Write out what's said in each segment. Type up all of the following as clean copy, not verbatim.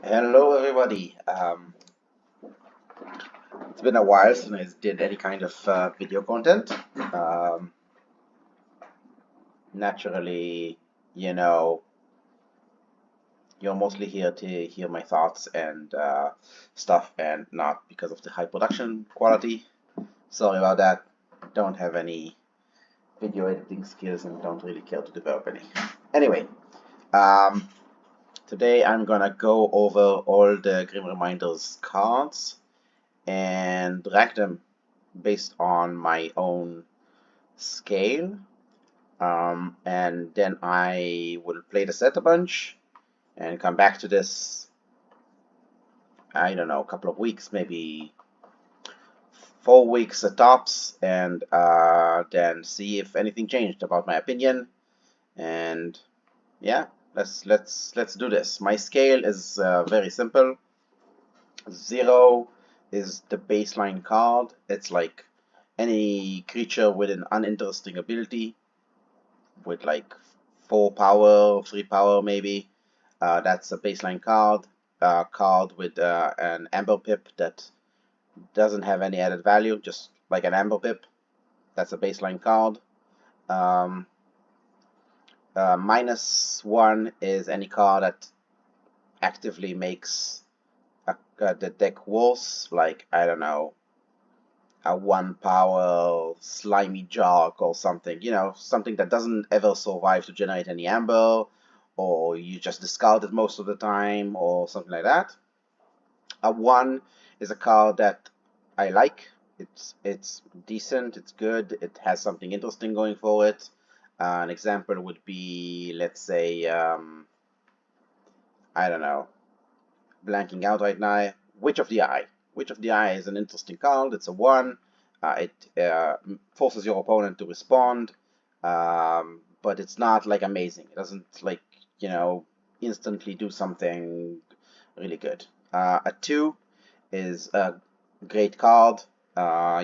Hello, everybody. It's been a while since I did any kind of video content. Um, Naturally, you know, you're mostly here to hear my thoughts and stuff, and not because of the high production quality. Sorry about that. Don't have any video editing skills and don't really care to develop any. Anyway, um, today I'm gonna go over all the Grim Reminders cards and rank them based on my own scale. And then I will play the set a bunch and come back to this, I don't know, a couple of weeks, maybe 4 weeks at tops, and then see if anything changed about my opinion. And yeah, let's do this. My scale is very simple. 0 is the baseline card. It's like any creature with an uninteresting ability with like 4 power, 3 power maybe. That's a baseline card. Card with an Amber Pip that doesn't have any added value, just like an Amber Pip. That's a baseline card. Um, -1 is any card that actively makes the deck worse, like, I don't know, a 1 power slimy Jark or something, something that doesn't ever survive to generate any amber, or you just discard it most of the time, or something like that. A 1 is a card that I like. It's decent, it's good, it has something interesting going for it. An example would be, let's say, I don't know, blanking out right now. Witch of the Eye. Witch of the Eye is an interesting card. It's a 1. It forces your opponent to respond, but it's not like amazing. It doesn't like, instantly do something really good. A 2 is a great card.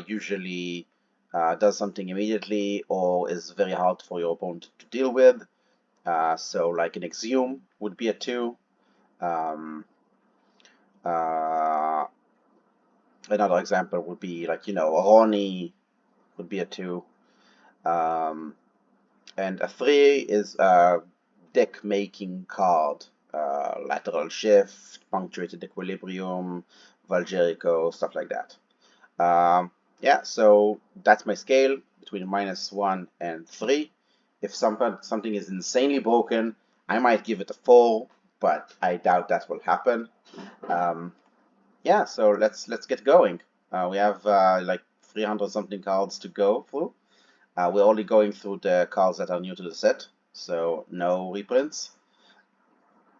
Usually does something immediately or is very hard for your opponent to deal with. So like an Exhume would be a 2. Um, uh, Another example would be like, a Ronnie would be a 2. Um, and a 3 is a deck making card. Lateral Shift, Punctuated Equilibrium, Valgerico, stuff like that. Yeah, so that's my scale between -1 and 3. If something is insanely broken, I might give it a 4, but I doubt that will happen. Um, yeah, so let's get going. We have like 300 something cards to go through. We're only going through the cards that are new to the set, so no reprints.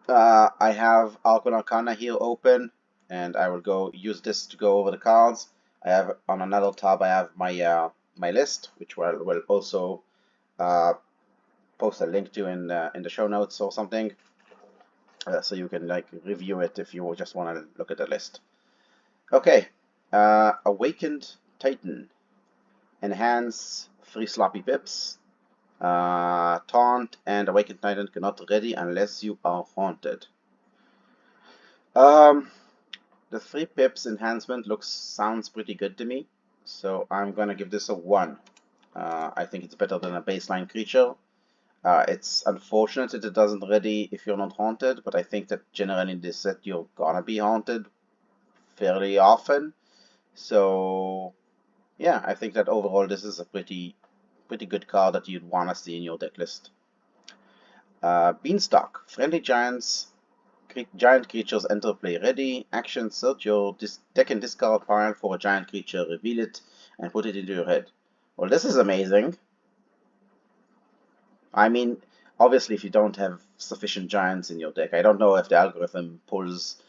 I have Arcon Arcana here open, and I will go use this to go over the cards. I have on another tab I have my list, which will also uh, post a link to in the show notes or something, so you can like review it if you just want to look at the list. Okay, Awakened Titan. Enhance 3 sloppy pips. Taunt and Awakened Titan cannot ready unless you are haunted. Um, the 3 pips enhancement sounds pretty good to me, so I'm gonna give this a 1. I think it's better than a baseline creature. It's unfortunate that it doesn't ready if you're not haunted, but I think that generally in this set you're gonna be haunted fairly often. So yeah, I think that overall this is a pretty good card that you'd want to see in your deck list. Beanstalk. Friendly giant creatures enter play ready. Action, search your deck and discard pile for a giant creature, reveal it, and put it into your head. Well, this is amazing. I mean, obviously if you don't have sufficient giants in your deck, I don't know if the algorithm pulls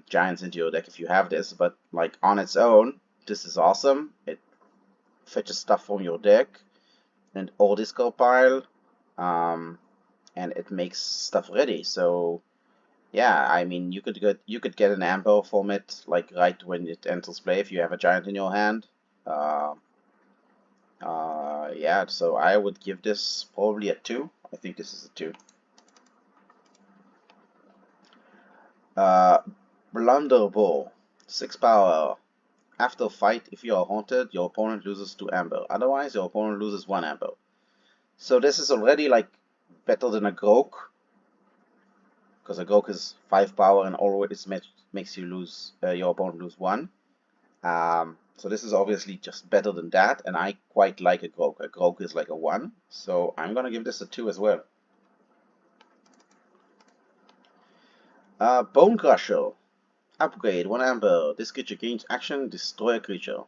giants into your deck if you have this, but like on its own, this is awesome. It fetches stuff from your deck and or discard pile, and it makes stuff ready. So yeah, I mean you could get an amber from it like right when it enters play if you have a giant in your hand. Uh, yeah, so I would give this probably a 2. I think this is a 2. Uh, Blunderbore, 6 power. After a fight, if you are haunted, your opponent loses 2 amber. Otherwise, your opponent loses 1 amber. So this is already like better than a Grok, because a Grok is 5 power and always makes you lose your opponent lose 1. So this is obviously just better than that, and I quite like a Grok. A Grok is like a 1, so I'm gonna give this a 2 as well. Bonecrusher. Upgrade, 1 amber. This creature gains action, destroy a creature.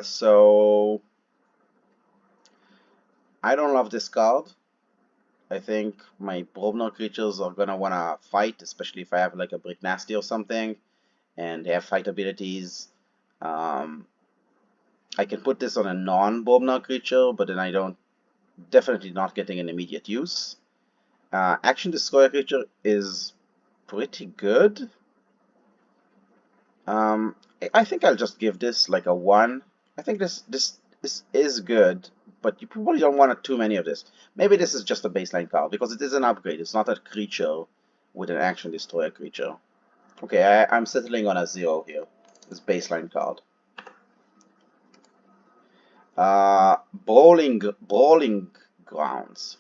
So I don't love this card. I think my Brobnar creatures are gonna wanna fight, especially if I have like a Brick Nasty or something, and they have fight abilities. I can put this on a non-Brobnar creature, but then I don't, definitely not getting an immediate use. Action destroy a creature is pretty good. I think I'll just give this like a 1. I think this is good, but you probably don't want too many of this. Maybe this is just a baseline card, because it is an upgrade. It's not a creature with an action destroy a creature. Okay, I'm settling on a 0 here. This baseline card. Brawling Grounds.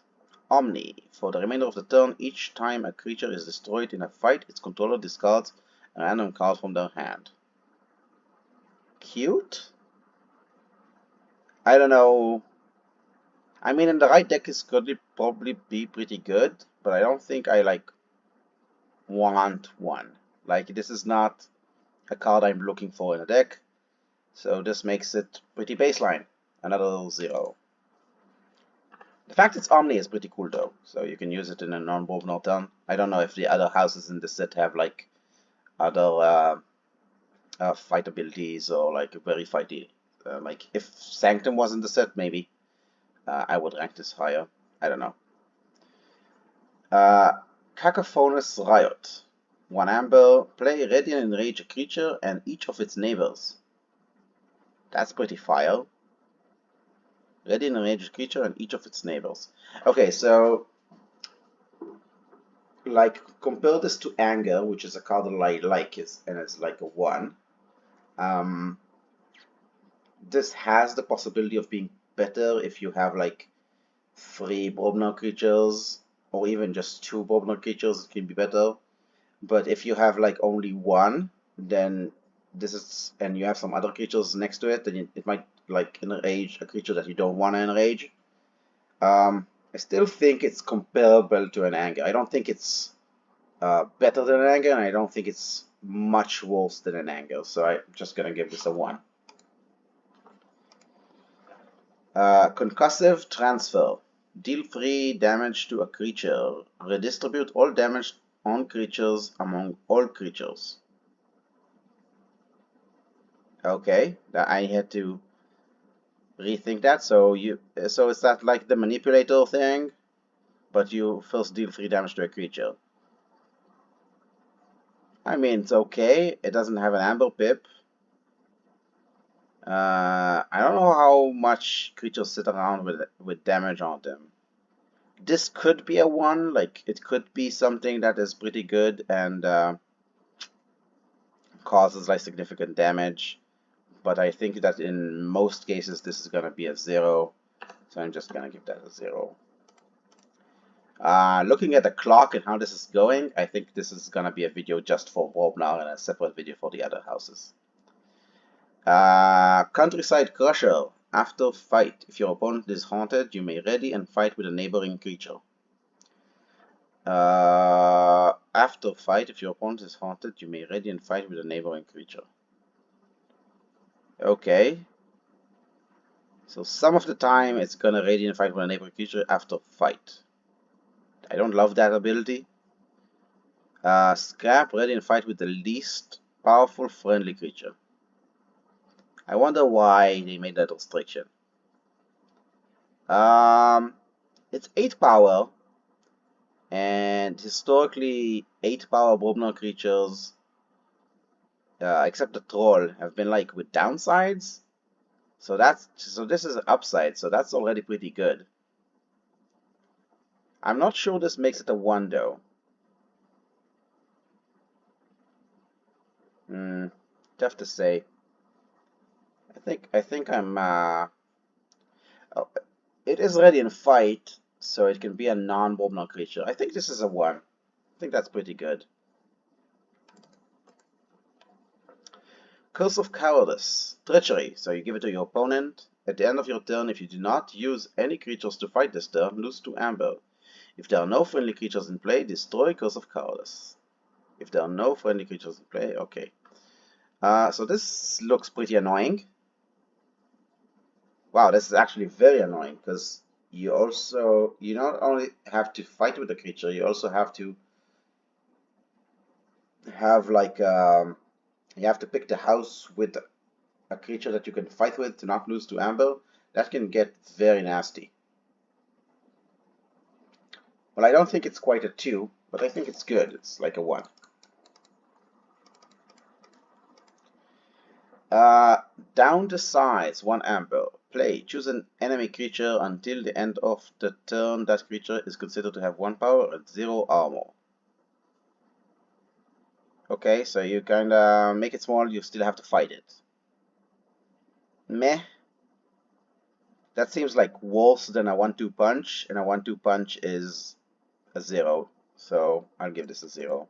Omni. For the remainder of the turn, each time a creature is destroyed in a fight, its controller discards a random card from their hand. Cute? I don't know. I mean, in the right deck, it's going to probably be pretty good, but I don't think I like want one. Like, this is not a card I'm looking for in a deck, so this makes it pretty baseline. Another 0. The fact it's Omni is pretty cool though, so you can use it in a non-Brobnar turn. I don't know if the other houses in the set have like other fight abilities or like very fighty. Like if Sanctum was in the set, maybe I would rank this higher. I don't know. Cacophonous Riot. 1 amber. Play ready and enrage a creature and each of its neighbors. That's pretty fire. Ready and enrage a creature and each of its neighbors. Okay, so like compare this to Anger, which is a card that I like, and it's like a 1. This has the possibility of being better if you have like 3 Brobnar creatures, or even just 2 Brobnar creatures, it can be better. But if you have like only 1, then this is, and you have some other creatures next to it, then it might like enrage a creature that you don't want to enrage. I still think it's comparable to an Anger. I don't think it's better than an Anger, and I don't think it's much worse than an Anger. So I'm just gonna give this a 1. Concussive Transfer. Deal 3 damage to a creature. Redistribute all damage on creatures among all creatures. Okay, I had to rethink that. So is that like the manipulator thing, but you first deal 3 damage to a creature? I mean, it's okay. It doesn't have an Amber Pip. I don't know how much creatures sit around with damage on them. This could be a 1, like it could be something that is pretty good and causes like significant damage, but I think that in most cases this is gonna be a 0, so I'm just gonna give that a 0. Looking at the clock and how this is going, I think this is gonna be a video just for Brobnar and a separate video for the other houses. Countryside Crusher. After fight, if your opponent is haunted, you may ready and fight with a neighboring creature. After fight, if your opponent is haunted, you may ready and fight with a neighboring creature. Okay. So some of the time it's gonna ready and fight with a neighboring creature after fight. I don't love that ability. Scrap, ready and fight with the least powerful friendly creature. I wonder why they made that restriction. It's 8 power, and historically 8 power Brobnar creatures, except the troll, have been like with downsides. So this is an upside, so that's already pretty good. I'm not sure this makes it a 1 though. Tough to say. I think I'm oh, it is ready in fight, so it can be a non-Brobnar creature. I think this is a 1. I think that's pretty good. Curse of Cowardice. Treachery. So you give it to your opponent. At the end of your turn, if you do not use any creatures to fight this turn, lose 2 amber. If there are no friendly creatures in play, destroy Curse of Cowardice. If there are no friendly creatures in play, okay. So this looks pretty annoying. Wow, this is actually very annoying because you not only have to fight with the creature, you also have to have like you have to pick the house with a creature that you can fight with to not lose to amber. That can get very nasty. Well, I don't think it's quite a 2, but I think it's good. It's like a 1. Down to size, 1 amber. Play. Choose an enemy creature until the end of the turn. That creature is considered to have 1 power and 0 armor. Okay, so you kinda make it small, you still have to fight it. Meh. That seems like worse than a 1-2 punch, and a 1-2 punch is a 0. So I'll give this a 0.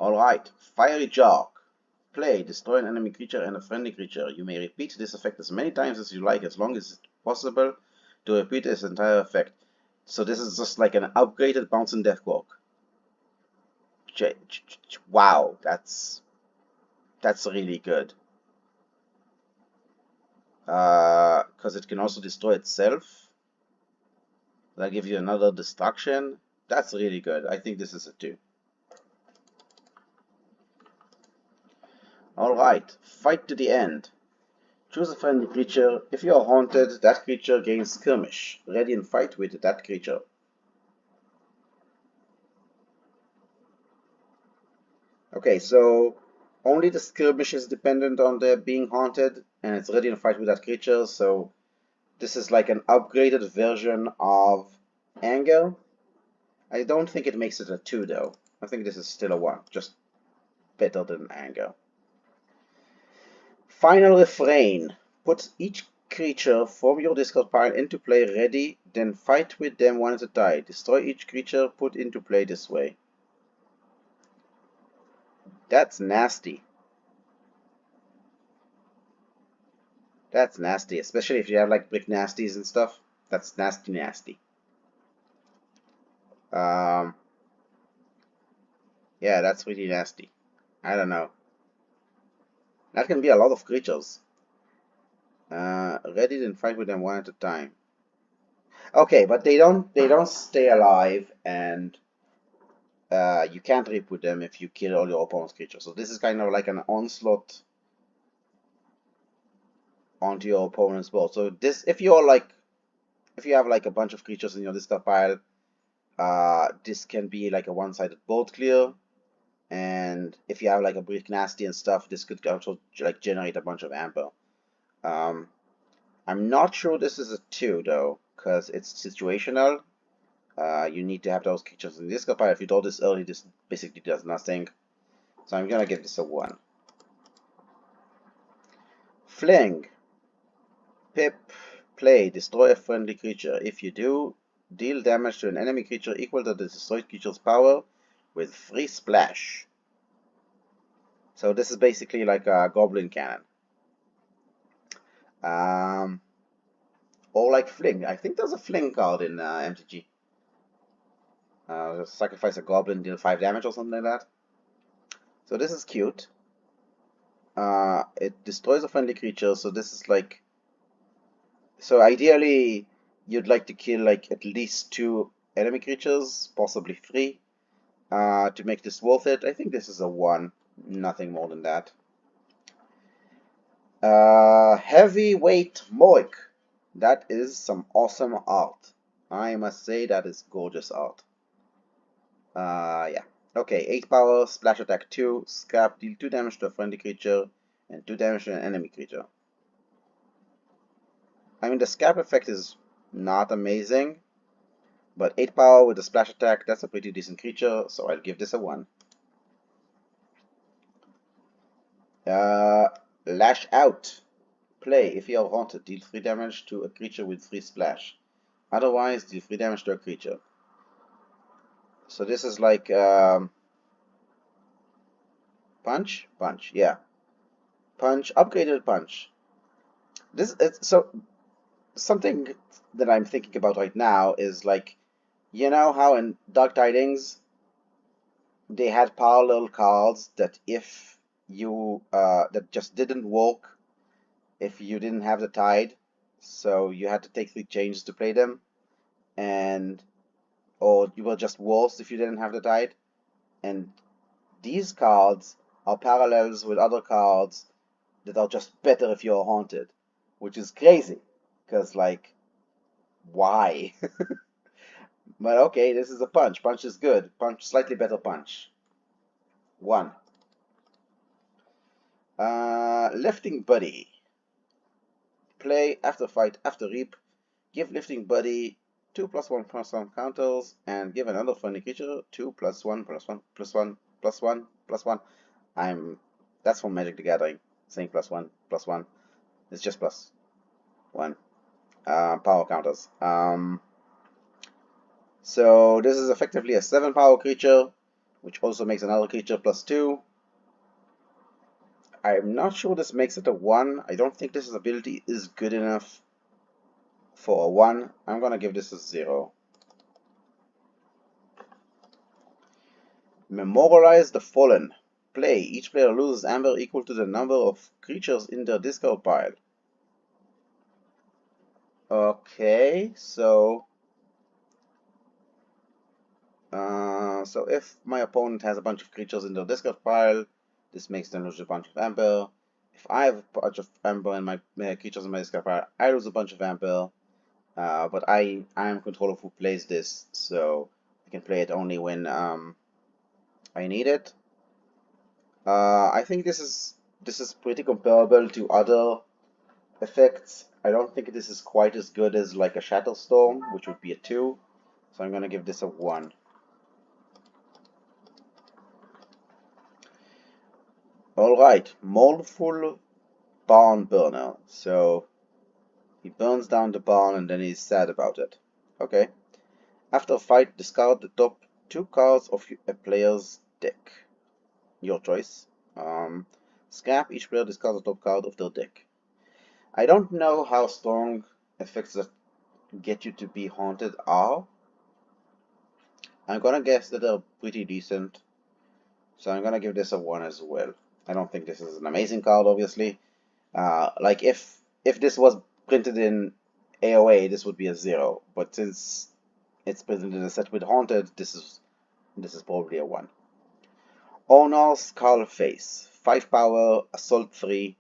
Alright, Fiery Jark. Play, destroy an enemy creature and a friendly creature. You may repeat this effect as many times as you like, as long as it's possible to repeat this entire effect. So this is just like an upgraded Bouncing Deathquark. Wow, that's really good. Because it can also destroy itself. That'll give you another destruction. That's really good. I think this is a 2. Alright, fight to the end. Choose a friendly creature. If you are haunted, that creature gains skirmish. Ready and fight with that creature. Okay, so only the skirmish is dependent on their being haunted, and it's ready and fight with that creature, so this is like an upgraded version of Anger. I don't think it makes it a 2 though. I think this is still a 1, just better than Anger. Final Refrain. Put each creature from your discard pile into play ready, then fight with them one at a time. Destroy each creature put into play this way. That's nasty. That's nasty, especially if you have like brick nasties and stuff. That's nasty. Yeah, that's really nasty. I don't know. That can be a lot of creatures. Ready, then fight with them one at a time. Okay, but they don't stay alive, and you can't reboot them if you kill all your opponent's creatures. So this is kind of like an onslaught onto your opponent's board. So this, if you have like a bunch of creatures in your discard pile, this can be like a one-sided board clear. And if you have like a brick nasty and stuff, this could also like generate a bunch of amber. I'm not sure this is a 2 though, because it's situational. You need to have those creatures in this pile. If you draw this early, this basically does nothing. So I'm gonna give this a 1. Fling. Pip. Play. Destroy a friendly creature. If you do, deal damage to an enemy creature equal to the destroyed creature's power with free splash. So this is basically like a goblin cannon. Or like Fling. I think there's a Fling card in MTG. Sacrifice a goblin, deal 5 damage or something like that. So this is cute. It destroys a friendly creature, so this is like... So ideally, you'd like to kill like at least 2 enemy creatures, possibly 3, to make this worth it. I think this is a 1, nothing more than that. Heavyweight Morik. That is some awesome art. I must say that is gorgeous art. Yeah. Okay, 8 power, splash attack 2, scrap, deal 2 damage to a friendly creature, and 2 damage to an enemy creature. I mean, the scrap effect is not amazing, but 8 power with a splash attack, that's a pretty decent creature, so I'll give this a 1. Uh, Lash Out. Play. If you are haunted, deal 3 damage to a creature with 3 splash. Otherwise, deal 3 damage to a creature. So this is like punch, punch, yeah, punch, upgraded punch. This is so something that I'm thinking about right now is like, you know how in Dark Tidings they had parallel cards that if you that just didn't work if you didn't have the tide, so you had to take 3 changes to play them, and or you were just worse if you didn't have the tide. And these cards are parallels with other cards that are just better if you're haunted, which is crazy, because like, why? But okay, this is a punch. Punch is good. Punch, slightly better punch. 1. Lifting Buddy. Play after fight, after reap. Give Lifting Buddy 2+1/+1 counters, and give another friendly creature 2+1/+1/+1/+1/+1. That's from Magic the Gathering. Saying +1/+1. It's just +1. Power counters. So this is effectively a 7 power creature, which also makes another creature +2. I'm not sure this makes it a 1. I don't think this ability is good enough for a 1. I'm gonna give this a 0. Memorialize the Fallen. Play. Each player loses amber equal to the number of creatures in their discard pile. Okay, so if my opponent has a bunch of creatures in their discard pile, this makes them lose a bunch of amber. If I have a bunch of amber in my creatures in my discard pile, I lose a bunch of amber. But I am in control of who plays this, so I can play it only when I need it. I think this is pretty comparable to other effects. I don't think this is quite as good as like a Shatterstorm, which would be a 2. So I'm gonna give this a 1. Alright, Mournful Barn-Burner. So he burns down the barn and then he's sad about it. Okay. After a fight, discard the top 2 cards of a player's deck. Your choice. Scrap. Each player discards the top card of their deck. I don't know how strong effects that get you to be haunted are. I'm gonna guess that they're pretty decent. So I'm gonna give this a 1 as well. I don't think this is an amazing card, obviously. Like if this was printed in AOA, this would be a 0. But since it's printed in a set with haunted, this is probably a 1. Ornar Skullface. 5 power, assault 3,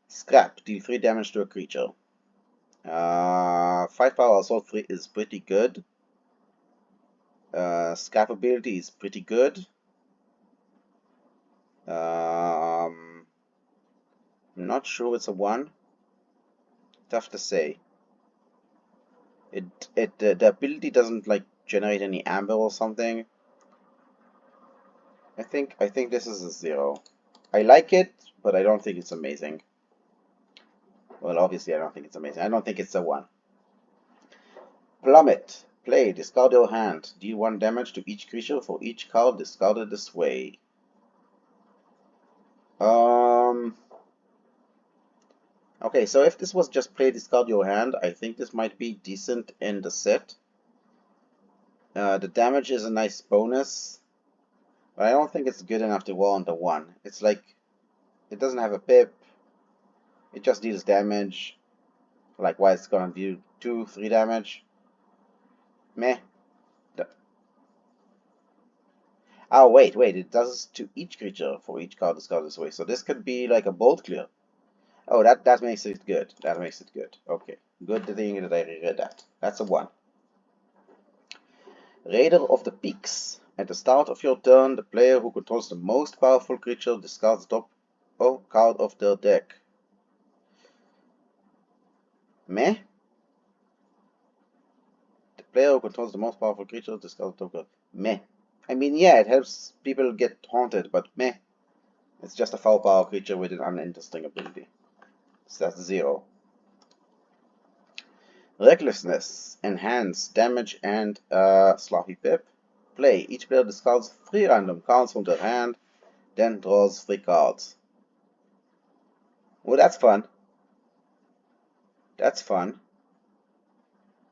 scrap. Deal 3 damage to a creature. 5 power, assault 3 is pretty good. Scrap ability is pretty good. I'm not sure it's a 1. Tough to say. The ability doesn't like generate any amber or something. I think this is a 0. I like it, but I don't think it's amazing. Well, obviously I don't think it's amazing. I don't think it's a 1. Plummet. Play. Discard your hand. Deal 1 damage to each creature for each card discarded this way. Okay, so if this was just play discard your hand, I think this might be decent in the set. The damage is a nice bonus, but I don't think it's good enough to warrant a 1. It's like, it doesn't have a pip, it just deals damage. Likewise, it's gonna do 2-3 damage. Meh. Oh, wait, it does to each creature for each card discarded this way. So this could be like a bolt clear. Oh, that makes it good. That makes it good. Okay. Good thing that I reread that. That's a 1. Raider of the Peaks. At the start of your turn, the player who controls the most powerful creature discards the top card of their deck. Meh? The player who controls the most powerful creature discards the top card. Meh. I mean, yeah, it helps people get haunted, but meh. It's just a 4-power creature with an uninteresting ability. So that's 0. Recklessness. Enhance damage and Sloppy Pip. Play. Each player discards 3 random cards from their hand, then draws 3 cards. Oh, that's fun. That's fun.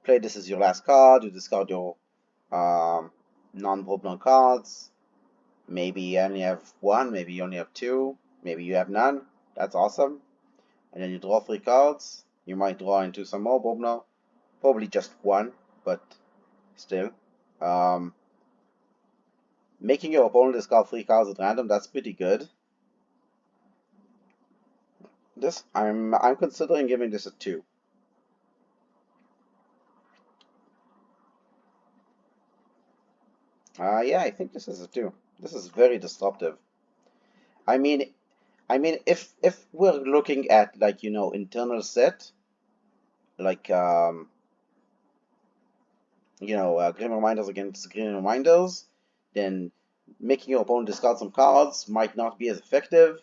Play this as your last card. You discard your non-Brobnar cards. Maybe you only have 1, maybe you only have 2, maybe you have none. That's awesome. And then you draw 3 cards. You might draw into some more Brobnar. Probably just 1, but still. Making your opponent discard 3 cards at random, that's pretty good. This I'm considering giving this a 2. Yeah, I think this is a 2. This is very disruptive. I mean, if we're looking at, like, you know, internal set, like you know, Grim Reminders against Grim Reminders, then making your opponent discard some cards might not be as effective.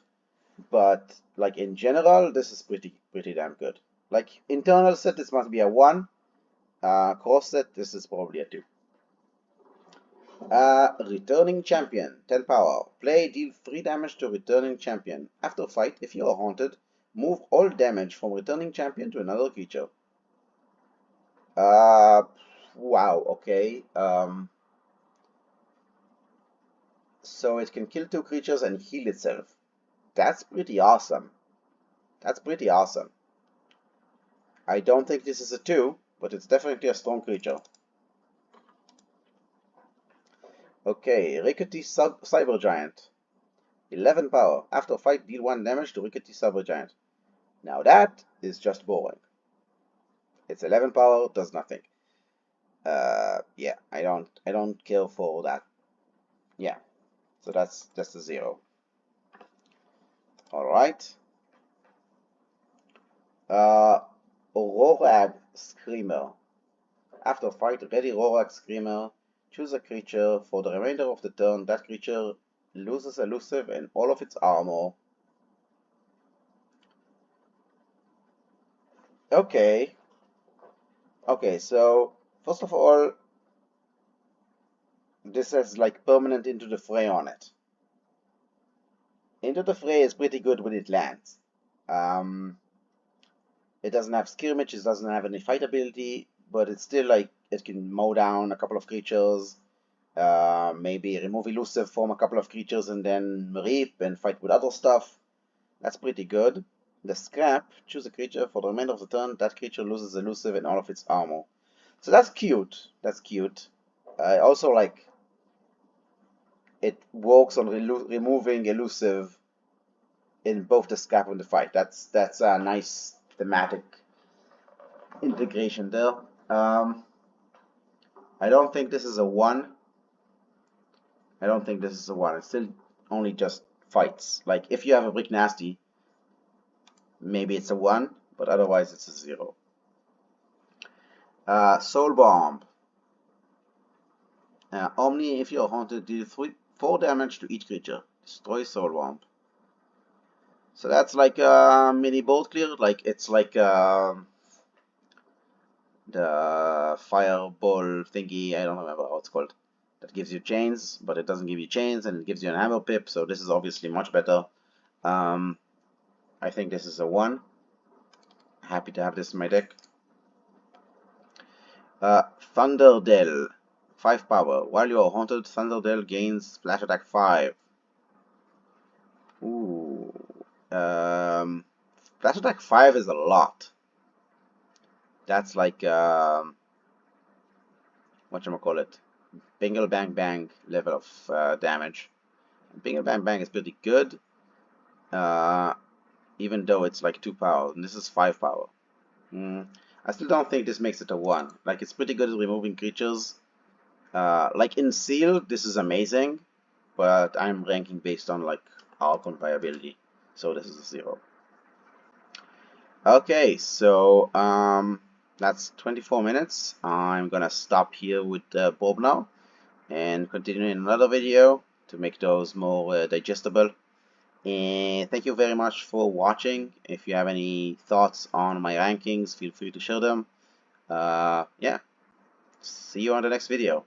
But like in general, this is pretty damn good. Like internal set, this must be a 1. Cross set, this is probably a 2. Returning Champion, 10 power. Play, deal 3 damage to returning champion. After fight, if you are haunted, move all damage from returning champion to another creature. Wow, okay. So it can kill 2 creatures and heal itself. That's pretty awesome. That's pretty awesome. I don't think this is a 2, but it's definitely a strong creature. Okay, Rickety Cybergiant. 11 power. After fight, deal 1 damage to Rickety Cybergiant. Now that is just boring. It's 11 power, does nothing. Yeah, I don't care for that. Yeah, so that's just a 0. Alright. Rorag Screamer. After fight, ready Rorag Screamer. Choose a creature. For the remainder of the turn, that creature loses elusive and all of its armor. Okay. Okay, so first of all, this has like permanent Into the Fray on it. Into the Fray is pretty good when it lands. It doesn't have skirmish, it doesn't have any fight ability, but it's still like it can mow down a couple of creatures. Maybe remove elusive from a couple of creatures and then reap and fight with other stuff. That's pretty good. The scrap, choose a creature. For the remainder of the turn, that creature loses elusive and all of its armor. So that's cute. That's cute. Also, like, it works on removing elusive in both the scrap and the fight. That's a nice thematic integration there. I don't think this is a 1. I don't think this is a 1. It's still only just fights. Like, if you have a Brick Nasty, maybe it's a 1, but otherwise it's a 0. Soul Bomb. Omni, if you're haunted, deal 4 damage to each creature. Destroy Soul Bomb. So that's like a mini bolt clear. Like, it's like the fireball thingy. I don't remember how it's called. That gives you chains, but it doesn't give you chains, and it gives you an hammer pip. So this is obviously much better. I think this is a 1. Happy to have this in my deck. Thunderdell. 5 power. While you are haunted, Thunderdell gains splash attack 5. Ooh. Splash attack 5 is a lot. That's like whatchamacallit, Bingle Bang Bang level of damage. Bingle Bang Bang is pretty good, even though it's like 2 power, and this is 5 power. I still don't think this makes it a 1. Like, it's pretty good at removing creatures. Like in Seal, this is amazing, but I'm ranking based on like Archon viability, so this is a 0. Okay, so that's 24 minutes. I'm gonna stop here with Bob now and continue in another video to make those more digestible. And thank you very much for watching. If you have any thoughts on my rankings, feel free to share them. Yeah, see you on the next video.